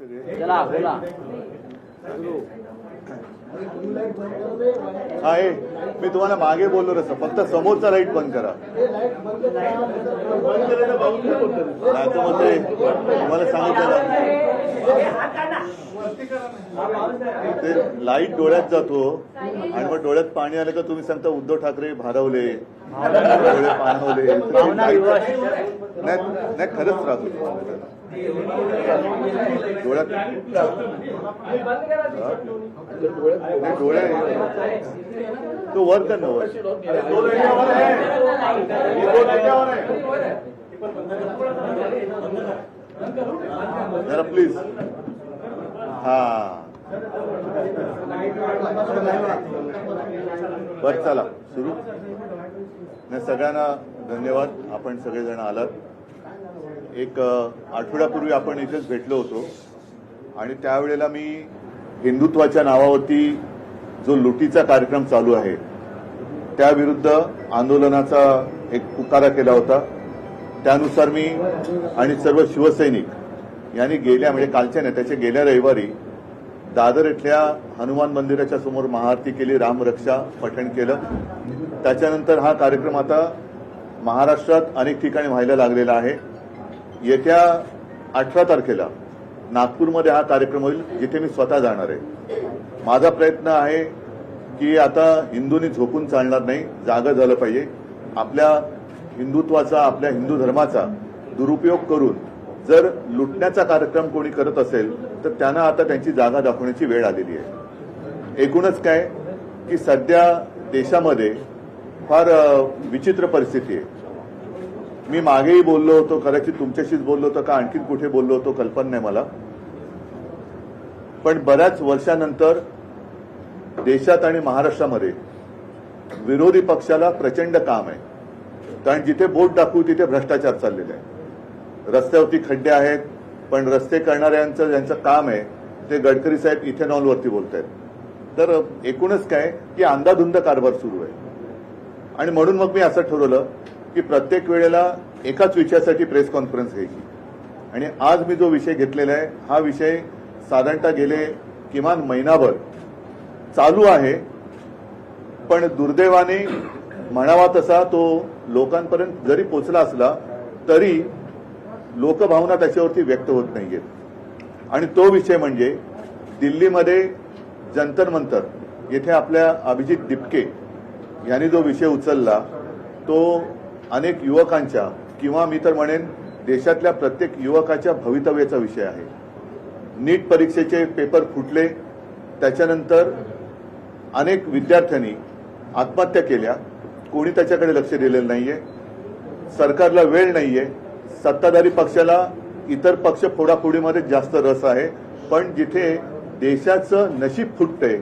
सगळे चला बोला. हा आहे. मी तुम्हाला मागे बोललो तसं, फक्त समोरचा लाईट बंद करा. नाही तर मग ते तुम्हाला सांगितलं ते लाईट डोळ्यात जातो आणि मग डोळ्यात पाणी आलं का तुम्ही सांगता उद्धव ठाकरे भारावले, डोळे पाणवले. नाही खरंच त्रास होतो डोळ्यात. डोळे तो वर कर ना, वर जरा प्लीज. हा बर चला सुरू. नाही सगळ्यांना धन्यवाद. आपण सगळेजण आलात. एक आठवड्यापूर्वी आपण इथेच भेटलो होतो आणि त्यावेळेला मी हिंदुत्वाच्या नावावरती जो लुटीचा कार्यक्रम चालू आहे त्याविरुद्ध आंदोलनाचा एक पुकारा केला होता. त्यानुसार मी आणि सर्व शिवसैनिक यांनी गेल्या म्हणजे कालच्या नाही त्याच्या गेल्या रविवारी दादर इथल्या हनुमान मंदिराच्या समोर महाआरती केली, रामरक्षा पठण केलं. त्याच्यानंतर हा कार्यक्रम आता महाराष्ट्रात अनेक ठिकाणी व्हायला लागलेला आहे. येत्या 18 तारखेला नागपूरमध्ये हा कार्यक्रम होईल जिथे मी स्वतः जाणार आहे. माझा प्रयत्न आहे की आता हिंदूंनी झोपून चालणार नाही, जागं झालं पाहिजे. आपल्या हिंदुत्वाचा, आपल्या हिंदू धर्माचा दुरुपयोग करून जर लुटण्याचा कार्यक्रम कोणी करत असेल तर त्यांना आता त्यांची जागा दाखवण्याची वेळ आलेली आहे. एकूणच काय की सध्या देशामध्ये फार विचित्र परिस्थिती आहे. मी मागेही बोललो होतो, कदाचित तुमच्याशीच बोललो होतो का आणखीन कुठे बोललो होतो कल्पना नाही मला. पण बऱ्याच वर्षानंतर देशात आणि महाराष्ट्रामध्ये विरोधी पक्षाला प्रचंड काम आहे. कारण जिथे बोट दाखवू तिथे भ्रष्टाचार चाललेला आहे. रस्त्यावरती खड्डे आहेत पण रस्ते करणाऱ्यांचं ज्यांचं काम आहे ते गडकरी साहेब इथेनॉलवरती बोलत आहेत. तर एकूणच काय की अंधाधुंद कारभार सुरू आहे. आणि म्हणून मग मी असं ठरवलं की प्रत्येक वेळेला एकाच विषयासाठी प्रेस कॉन्फरन्स घ्यायची. आणि आज मी जो विषय घेतलेला आहे हा विषय साधारणतः गेले किमान महिनाभर चालू आहे. पण दुर्दैवाने म्हणावा तसा तो लोकांपर्यंत जरी पोचला असला तरी लोकभावना त्याच्यावरती व्यक्त होत नाहीयेत. आणि तो विषय म्हणजे दिल्लीमध्ये जंतर मंतर येथे आपल्या अभिजित दिपके यांनी जो विषय उचलला तो अनेक युवकांच्या किंवा मी तर म्हणेन देशातल्या प्रत्येक युवकाच्या भवितव्याचा विषय आहे. नीट परीक्षेचे पेपर फुटले, त्याच्यानंतर अनेक विद्यार्थ्यांनी आत्महत्या केल्या. कोणी त्याच्याकडे लक्ष दिलेलं नाहीये. सरकारला वेळ नाहीये. सत्ताधारी पक्षाला इतर पक्ष फोडाफोडीमध्ये जास्त रस आहे. पण जिथे देशाचं नशीब फुटतंय,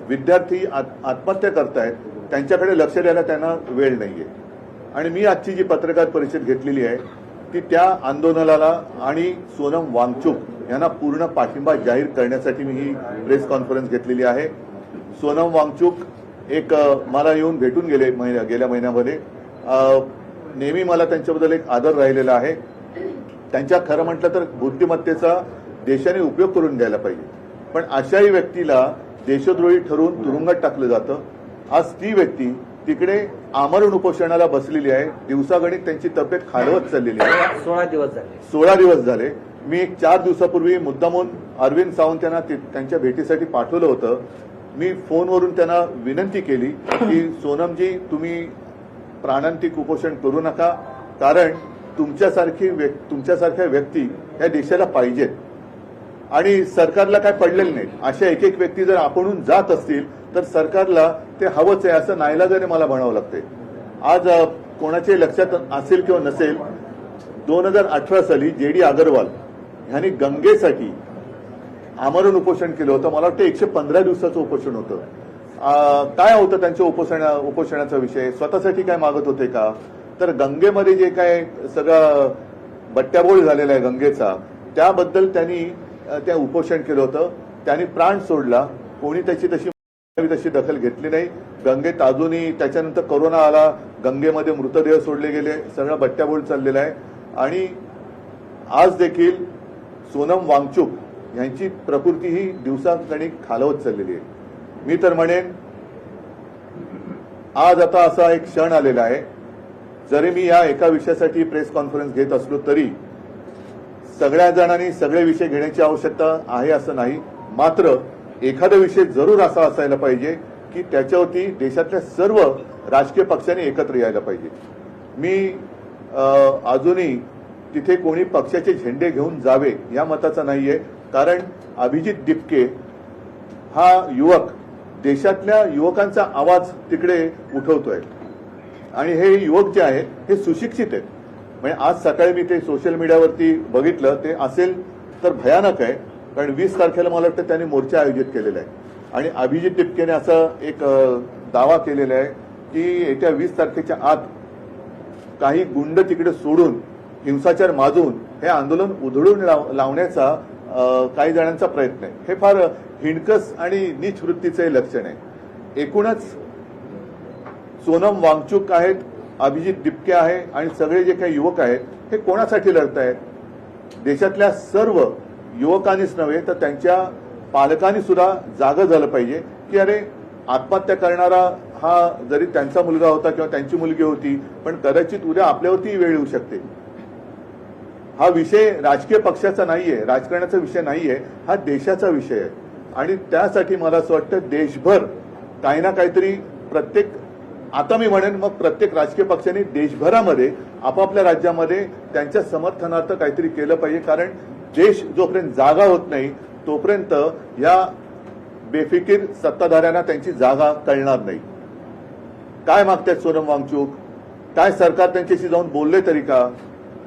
विद्यार्थी आत्महत्या करतायत, त्यांच्याकडे लक्ष द्यायला त्यांना वेळ नाहीये. आणि मी आजची जी पत्रकार परिषद घेतलेली आहे ती त्या आंदोलनाला आणि सोनम वांगचुक यांना पूर्ण पाठिंबा जाहीर करण्यासाठी मी ही प्रेस कॉन्फरन्स घेतलेली आहे. सोनम वांगचुक एक मला येऊन भेटून गेले गेल्या महिन्यामध्ये. नेहमी मला त्यांच्याबद्दल एक आदर राहिलेला आहे. त्यांच्या खरं म्हटलं तर बुद्धिमत्तेचा देशाने उपयोग करून घ्यायला पाहिजे. पण अशाही व्यक्तीला देशद्रोही ठरवून तुरुंगात टाकलं जातं. आज ती व्यक्ती तिकडे आमरण उपोषणाला बसलेली आहे. दिवसागणिक त्यांची तब्येत खालवत चाललेली आहे. 16 दिवस झाले. मी एक 4 दिवसापूर्वी मुद्दामून अरविंद सावंत यांना त्यांच्या भेटीसाठी पाठवलं होतं. मी फोनवरून त्यांना विनंती केली की सोनमजी तुम्ही प्राणांतिक उपोषण करू नका, कारण तुमच्यासारख्या व्यक्ती या देशाला पाहिजेत. आणि सरकारला काय पडलेलं नाही. अशा एक एक व्यक्ती जर आपणहून जात असतील तर सरकारला ते हवंच आहे असं नाईलाजाने मला म्हणावं लागतंय. आज कोणाच्या लक्षात असेल किंवा नसेल 2018 साली जेडी अग्रवाल यांनी गंगेसाठी आमरण उपोषण केलं होतं. मला वाटतं 115 दिवसाचं उपोषण होतं. काय होतं त्यांच्या उपोषणाचा विषय? स्वतःसाठी काय मागत होते का? तर गंगेमध्ये जे काय सगळं बट्ट्याबोळ झालेला आहे गंगेचा, त्याबद्दल त्यांनी त्या उपोषण केलं होतं. त्यांनी प्राण सोडला. कोणी त्याची तशी दखल घेतली नाही. गंगेत अजूनही त्याच्यानंतर कोरोना आला, गंगेमध्ये मृतदेह सोडले गेले, सगळं बट्ट्याबोळ चाललेला आहे. आणि आज देखील सोनम वांगचुक ह्यांची प्रकृती ही दिवसागणिक खालवत चाललेली आहे. मी तर म्हणेन आज आता असा एक क्षण आलेला आहे, जरी मी या एका विषयासाठी प्रेस कॉन्फरन्स घेत असलो तरी सगळ्या जणांनी सगळे विषय घेण्याची आवश्यकता आहे असं नाही. मात्र एखादा विषय जरूर असा असायला पाहिजे की त्याच्यावरती देशातल्या सर्व राजकीय पक्षांनी एकत्र यायला पाहिजे. मी अजूनही तिथे कोणी पक्षाचे झेंडे घेऊन जावे या मताचा नाहीये, कारण अभिजित दिपके हा युवक देशातल्या युवकांचा आवाज तिकडे उठवतोय आणि हे युवक जे आहेत हे सुशिक्षित आहेत. म्हणजे आज सकाळी मी ते सोशल मीडियावरती बघितलं, ते असेल तर भयानक आहे, कारण 20 तारखेला मला वाटतं त्यांनी मोर्चा आयोजित केलेला आहे आणि अभिजित दिपकेने असा एक दावा केलेला आहे की येत्या 20 तारखेच्या आत काही गुंड तिकडे सोडून हिंसाचार माजून हे आंदोलन उधळून लावण्याचा काही जणांचा प्रयत्न आहे. हे फार हिणकस आणि नीच वृत्तीचे लक्षण आहे. एकूणच सोनम वांगचुक आहेत, अभिजित दिपके आहे आणि सगळे जे काही युवक आहेत हे कोणासाठी लढत आहेत? देशातल्या सर्व युवकांनीच नव्हे तर त्यांच्या पालकांनी सुद्धा जागं झालं पाहिजे की अरे आत्महत्या करणारा हा जरी त्यांचा मुलगा होता किंवा त्यांची मुलगी होती, पण कदाचित उद्या आपल्यावरती वेळ येऊ शकते. हा विषय राजकीय पक्षाचा नाहीये, राजकारणाचा विषय नाहीये, हा देशाचा विषय आहे आणि त्यासाठी मला असं वाटतं देशभर काही ना काहीतरी प्रत्येक, आता मी म्हणेन मग प्रत्येक राजकीय पक्षांनी देशभरामध्ये आपापल्या राज्यामध्ये त्यांच्या समर्थनार्थ काहीतरी केलं पाहिजे. कारण देश जोपर्यंत जागा होत नाही तोपर्यंत या बेफिकीर सत्ताधाऱ्यांना त्यांची जागा कळणार नाही. काय मागतात सोनम वांगचुक? काय सरकार त्यांच्याशी जाऊन बोलले तरी का?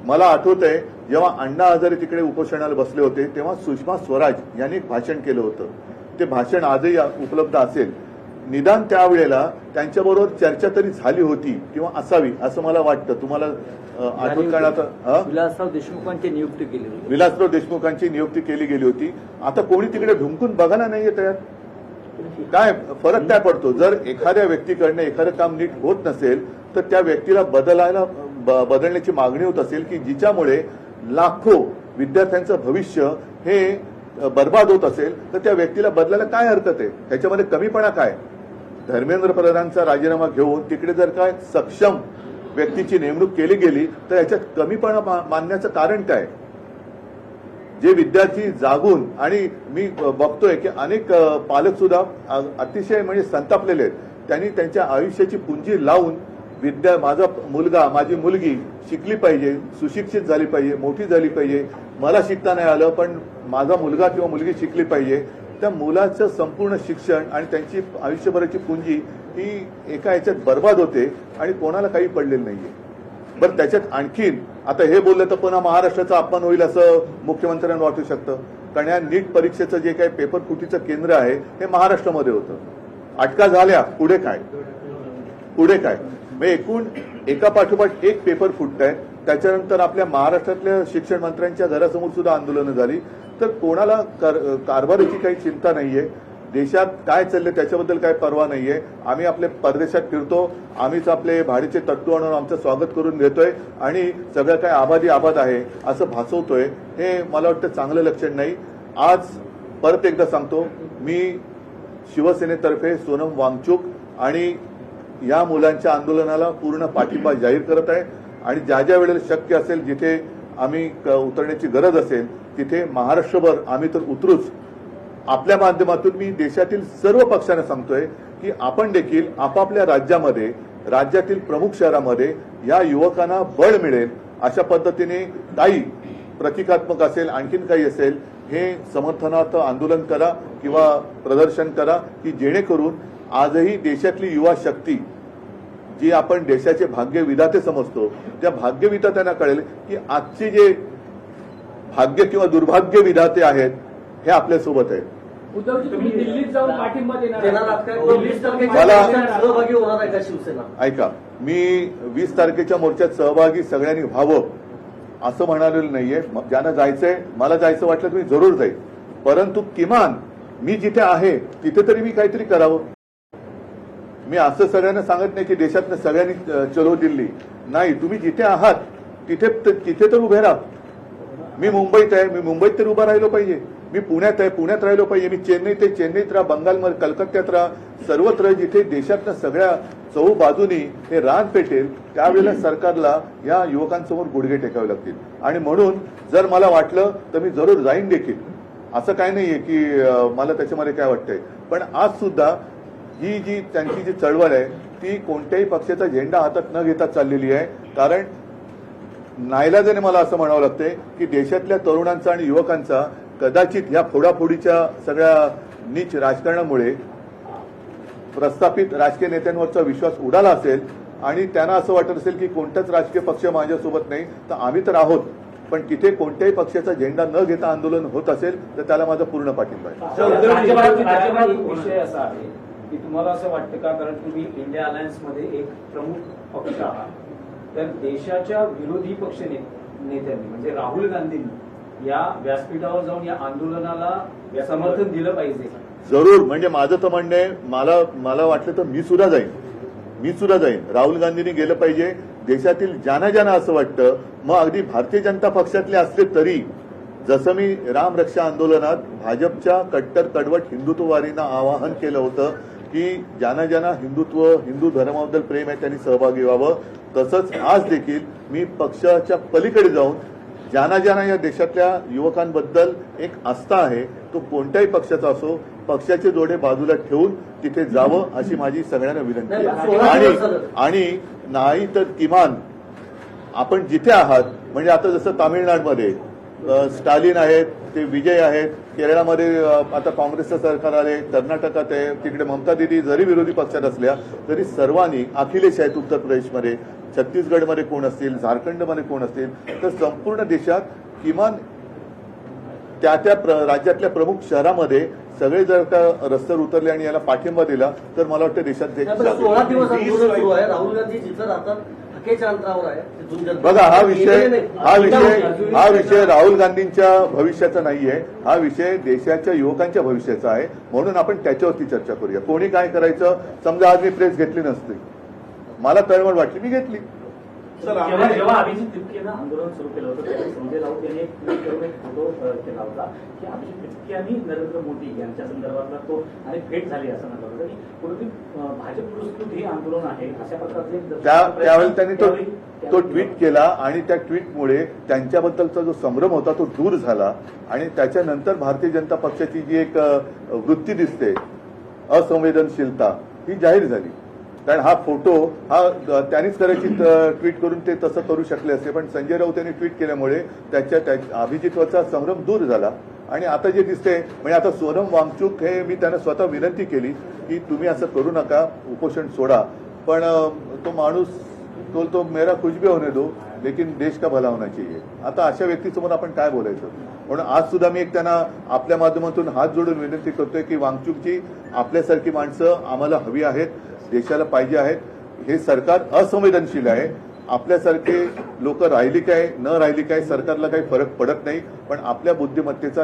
मला आठवतंय जेव्हा अण्णा हजारे तिकडे उपोषणाला बसले होते तेव्हा सुषमा स्वराज यांनी एक भाषण केलं होतं. ते भाषण आजही उपलब्ध असेल. निदान त्यावेळेला त्यांच्याबरोबर चर्चा तरी झाली होती किंवा असावी असं मला वाटतं. तुम्हाला आठवत का? विलासराव देशमुखांची नियुक्ती केली होती. विलासराव देशमुखांची नियुक्ती केली गेली होती. आता कोणी तिकडे ढुंकून बघायला नाहीये तयार. काय फरक काय पडतो? जर एखाद्या व्यक्तीकडनं एखादं काम नीट होत नसेल तर त्या व्यक्तीला बदलण्याची मागणी होत असेल की जिच्यामुळे लाखो विद्यार्थ्यांचं भविष्य हे बर्बाद होत असेल तर त्या व्यक्तीला बदलायला काय हरकत आहे? ह्याच्यामध्ये कमीपणा काय? धर्मेंद्र प्रधानांचा राजीनामा घेऊन तिकडे जर काय सक्षम व्यक्तीची नेमणूक केली गेली तर याच्यात कमीपणा मानण्याचं कारण काय? जे विद्यार्थी जागून, आणि मी बघतोय की अनेक पालक सुद्धा अतिशय म्हणजे संतापलेले आहेत. त्यांनी त्यांच्या आयुष्याची पुंजी लावून माझा मुलगा, माझी मुलगी शिकली पाहिजे, सुशिक्षित झाली पाहिजे, मोठी झाली पाहिजे. मला शिकता नाही आलं पण माझा मुलगा किंवा मुलगी शिकली पाहिजे. त्या मुलाचं संपूर्ण शिक्षण आणि त्यांची आयुष्यभराची पुंजी ही एका याच्यात बर्बाद होते आणि कोणाला काही पडलेलं नाहीये. बरं, त्याच्यात आणखीन आता हे बोललं तर पुन्हा महाराष्ट्राचा अपमान होईल असं मुख्यमंत्र्यांना वाटू शकतं. कारण या नीट परीक्षेचं जे काही पेपर फुटीचं केंद्र आहे हे महाराष्ट्रामध्ये होतं. अटका झाल्या, पुढे काय? पुढे काय? म्हणजे एकूण एका पाठोपाठ एक पेपर फुटत आहे. त्याच्यानंतर आपल्या महाराष्ट्रातल्या शिक्षण मंत्र्यांच्या घरासमोर सुद्धा आंदोलनं झाली. तर कोणाला कारभाराची काही चिंता नाहीये. देशात काय चाललंय त्याच्याबद्दल काही पर्वा नाहीये. आम्ही आपले परदेशात फिरतो, आम्हीच आपले भाडीचे तट्टू आणून आमचं स्वागत करून घेतोय आणि सगळं काय आबादी आबाद आहे असं भासवतोय. हे मला वाटतं चांगलं लक्षण नाही. आज परत एकदा सांगतो, मी शिवसेनेतर्फे सोनम वांगचुक आणि या मुलांच्या आंदोलनाला पूर्ण पाठिंबा जाहीर करत आहे आणि ज्या ज्या वेळेला शक्य असेल, जिथे आम्ही उतरण्याची गरज असेल तिथे महाराष्ट्रभर आम्ही तर उतरूच. आपल्या माध्यमातून मी देशातील सर्व पक्षांना सांगतोय की आपण देखील आपापल्या राज्यामध्ये, राज्यातील प्रमुख शहरामध्ये या युवकांना बळ मिळेल अशा पद्धतीने काही प्रतिकात्मक असेल, आणखीन काही असेल, हे समर्थनार्थ आंदोलन करा किंवा प्रदर्शन करा की जेणेकरून आजही देशातली युवा शक्ती, जी आपण देशाचे भाग्य विधाते समजतो, त्या भाग्य विधात्यांना कळेल की आजचे जे भाग्य किंवा दुर्भाग्य विधाते आहेत हे आपल्या सोबत आहेत. उद्धवजी, तुम्ही दिल्लीत जाऊन पाठिंबा देणार सहभागी होणार आहे का शिवसेना? ऐका, मी 20 तारखेच्या मोर्चात सहभागी सगळ्यांनी व्हावं असं म्हणालेलं नाहीये. ज्यांना जायचंय, मला जायचं वाटलं तर मी जरूर जाईल, परंतु किमान मी जिथे आहे तिथे तरी मी काहीतरी करावं. मी असं सगळ्यांना सांगत नाही की देशातल्या सगळ्यांनी चलो दिल्ली. नाही, तुम्ही जिथे आहात तिथे तर उभे राहा. मी मुंबईत आहे, मी मुंबईत तर उभा राहिलो पाहिजे. मी पुण्यात आहे, पुण्यात राहिलो पाहिजे, मी चेन्नईत राहा, बंगालमध्ये, कलकत्त्यात राहा, सर्वत्र जिथे देशातल्या सगळ्या चहूबाजूनी हे रान पेटेल त्यावेळेला सरकारला या युवकांसमोर गुडघे टेकावे लागतील. आणि म्हणून जर मला वाटलं तर मी जरूर जाईन देखील. असं काय नाहीये की मला त्याच्यामध्ये काय वाटतंय. पण आज सुद्धा ही जी त्यांची जी चळवळ आहे ती कोणत्याही पक्षाचा झेंडा हातात न घेता चाललेली आहे. कारण नाईलाजाने मला असं म्हणावं लागतंय की देशातल्या तरुणांचा आणि युवकांचा कदाचित या फोडाफोडीच्या सगळ्या नीच राजकारणामुळे प्रस्थापित राजकीय नेत्यांवरचा विश्वास उडाला असेल आणि त्यांना असं वाटत असेल की कोणताच राजकीय पक्ष माझ्यासोबत नाही, तर आम्ही तर आहोत, पण तिथे कोणत्याही पक्षाचा झेंडा न घेता आंदोलन होत असेल तर त्याला माझा पूर्ण पाठिंबा आहे. राज्यभरात एक विषय असा आहे की तुम्हाला असं वाटतं का, कारण तुम्ही इंडिया अलायन्स मध्ये एक प्रमुख पक्ष आहात, तर देशाच्या विरोधी पक्ष नेत्यांनी म्हणजे राहुल गांधींनी या व्यासपीठावर जाऊन या आंदोलनाला समर्थन दिलं पाहिजे. जरूर. म्हणजे माझं तर म्हणणं आहे, मला वाटलं तर मी सुद्धा जाईन. राहुल गांधींनी गेलं पाहिजे. देशातील ज्यांना असं वाटतं, मग अगदी भारतीय जनता पक्षातले असले तरी, जसं मी राम रक्षा आंदोलनात भाजपच्या कट्टर कडवट हिंदुत्ववादींना आवाहन केलं होतं की ज्यांना हिंदू धर्माबद्दल प्रेम आहे त्यांनी सहभागी व्हावं, तसंच आज देखील मी पक्षाच्या पलीकडे जाऊन ज्यांना या देशातल्या युवकांबद्दल एक आस्था आहे, तो कोणत्याही पक्षाचा असो, पक्षाचे जोडे बाजूला ठेवून तिथे जावं अशी माझी सगळ्यांना विनंती आहे. आणि नाही तर किमान आपण जिथे आहात, म्हणजे आता जसं तामिळनाडूमध्ये स्टालिन आहेत, ते विजय आहेत, केरळामध्ये आता काँग्रेसचं सरकार आले, कर्नाटकात आहे, तिकडे ममता दिदी जरी विरोधी पक्षात असल्या तरी सर्वांनी, अखिलेश आहेत उत्तर प्रदेशमध्ये, छत्तीसगडमध्ये कोण असतील, झारखंडमध्ये कोण असतील, तर संपूर्ण देशात किमान त्या राज्यातल्या प्रमुख शहरामध्ये सगळे जर का रस्त्यावर उतरले आणि याला पाठिंबा दिला तर मला वाटतं देशात 16 दिवस आंदोलन सुरू आहे. राहुल गांधी जिथं राहतात हकेच्या अंतरावर आहे. बघा, हा विषय राहुल गांधींच्या भविष्याचा नाहीये, हा विषय देशाच्या युवकांच्या भविष्याचा आहे. म्हणून आपण त्याच्यावरती चर्चा करूया. कोणी काय करायचं, समजा आज मी प्रेस घेतली नसती, मला तळमळ वाटली, मी घेतली. जेव्हा अभिजित तिपकेनं आंदोलन सुरू केलं होतं त्यावेळी संजय राऊत यांनी एक ट्विट करून एक फोटो केला होता की अभिजित तिपके आणि नरेंद्र मोदी यांच्या संदर्भातला तो आणि भेट झाली असं म्हटलं होतं की कुठेतरी भाजप पुरस्कृत हे आंदोलन आहे अशा प्रकारचे त्यावेळी त्यांनी तो ट्विट केला आणि त्या ट्विटमुळे त्यांच्याबद्दलचा जो संभ्रम होता तो दूर झाला. आणि त्याच्यानंतर भारतीय जनता पक्षाची जी एक वृत्ती दिसते, असंवेदनशीलता, ही जाहीर झाली. कारण हा फोटो त्यांनीच करायची ट्विट करून ते तसं करू शकले असते, पण संजय राऊत यांनी ट्विट केल्यामुळे त्या अभिजितवरचा संभ्रम दूर झाला. आणि आता जे दिसते, म्हणजे आता सोनम वांगचूक हे मी त्यांना स्वतः विनंती केली की तुम्ही असं करू नका, उपोषण सोडा, पण तो माणूस तो मेरा कुछ भी होने दो लेकिन देश का भला होना चाहिए. आता अशा व्यक्तीसमोर आपण काय बोलायचं. म्हणून आज सुद्धा मी एक त्यांना आपल्या माध्यमातून हात जोडून विनंती करतोय की वांगचूकजी, आपल्यासारखी माणसं आम्हाला हवी आहेत, देशाला पाहिजे आहेत. हे सरकार असंवेदनशील आहे. आपल्यासारखे लोक राहिली काय न राहिली काय सरकारला काही फरक पडत नाही, पण आपल्या बुद्धिमत्तेची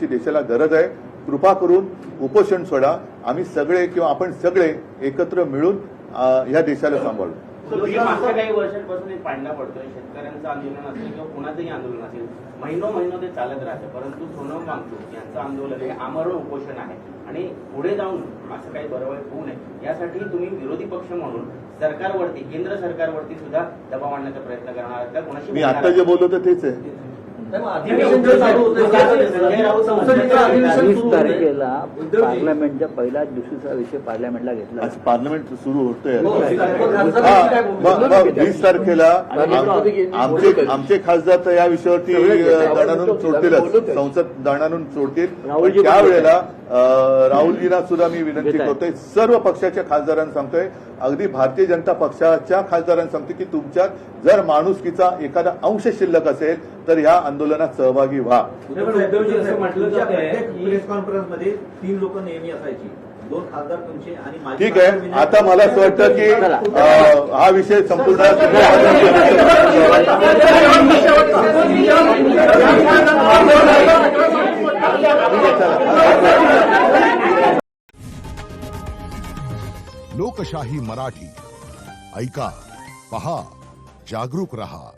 देशाला गरज आहे. कृपा करून उपोषण सोडा. आम्ही सगळे किंवा आपण सगळे एकत्र मिळून या देशाला सांभाळू. मागच्या काही वर्षांपासून एक पांडा पडतोय. शेतकऱ्यांचं आंदोलन असेल किंवा कुणाचंही आंदोलन असेल, महिनो ते चालत राहतं. परंतु सोनम वांगचूक यांचं आंदोलन हे आमरण उपोषण आहे आणि पुढे जाऊन असं काही बरोबर होऊ नये यासाठी तुम्ही विरोधी पक्ष म्हणून सरकारवरती, केंद्र सरकारवरती सुद्धा दबाव आणण्याचा प्रयत्न करणार आहात का? कोणाशी मी आता जे बोललो तर तेच आहे. अधिवेशन जे चालू होतं, संजय राऊत संसदेचं अधिवेशन 20 सुरू होतं. तारखेला पार्लमेंटच्या पहिल्याच दिवशीचा विषय पार्लमेंटला घेतला. आज पार्लमेंट सुरू होतंय. हो, खासदारांची काय भूमिका? 20 तारखेला आमचे खासदार तर या विषयावरती दणानून सोडतीलच, संसद दणानून सोडतील. पण त्यावेळेला राहुलजींना सुद्धा मी विनंती करतोय, सर्व पक्षाच्या खासदारांना सांगतोय, अगदी भारतीय जनता पक्षाच्या खासदारांना सांगतोय की तुमच्यात जर माणुसकीचा एखादा अंश शिल्लक असेल तर या आंदोलनात सहभागी व्हा. प्रेस कॉन्फरन्समध्ये 3 लोक नेहमी असायची, 2 खासदार तुमचे आणि माझे. ठीक आहे. आता मला असं वाटतं की हा विषय संपूर्ण लोकशाही मराठी ऐका, पहा, जागरूक रहा.